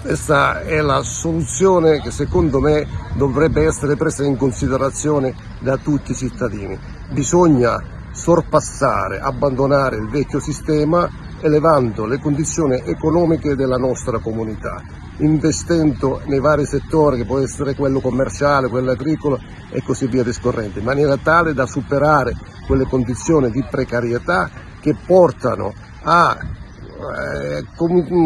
Questa è la soluzione che secondo me dovrebbe essere presa in considerazione da tutti i cittadini. Bisogna sorpassare, abbandonare il vecchio sistema elevando le condizioni economiche della nostra comunità, investendo nei vari settori, che può essere quello commerciale, quello agricolo e così via discorrente, in maniera tale da superare quelle condizioni di precarietà che portano a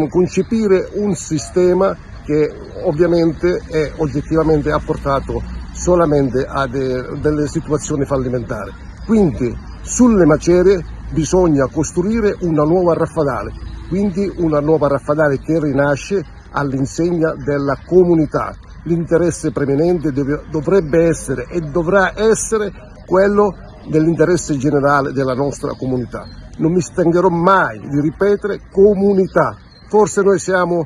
concepire un sistema che ovviamente e oggettivamente ha portato solamente a delle situazioni fallimentari. Quindi sulle macerie bisogna costruire una nuova Raffadali, quindi una nuova Raffadali che rinasce all'insegna della comunità. L'interesse preminente dovrebbe essere e dovrà essere quello dell'interesse generale della nostra comunità. Non mi stancherò mai di ripetere comunità. Forse noi siamo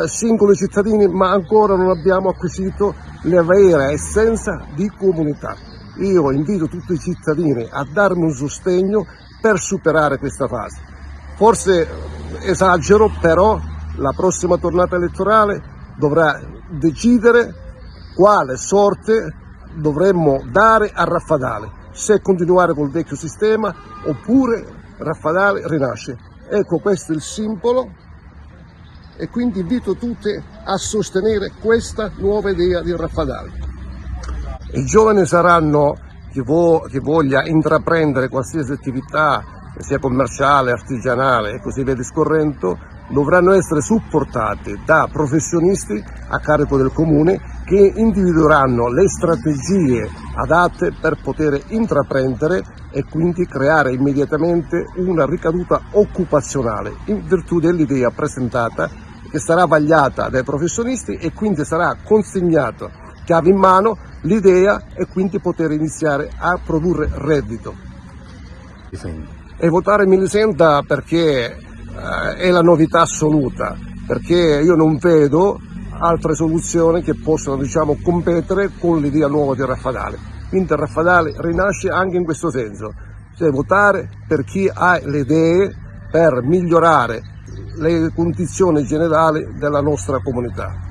singoli cittadini, ma ancora non abbiamo acquisito la vera essenza di comunità. Io invito tutti i cittadini a darmi un sostegno per superare questa fase. Forse esagero, però la prossima tornata elettorale dovrà decidere quale sorte dovremmo dare a Raffadali, se continuare col vecchio sistema oppure Raffadali rinasce. Ecco, questo è il simbolo e quindi invito tutti a sostenere questa nuova idea di Raffadali. I giovani saranno chi voglia intraprendere qualsiasi attività, sia commerciale, artigianale e così via discorrendo, dovranno essere supportati da professionisti a carico del comune che individueranno le strategie adatte per poter intraprendere e quindi creare immediatamente una ricaduta occupazionale in virtù dell'idea presentata, che sarà vagliata dai professionisti e quindi sarà consegnata chiave in mano l'idea e quindi poter iniziare a produrre reddito. E votare Millicenta perché è la novità assoluta, perché io non vedo altre soluzioni che possano competere con l'idea nuova di Raffadali. Quindi Raffadali rinasce anche in questo senso, cioè votare per chi ha le idee per migliorare le condizioni generali della nostra comunità.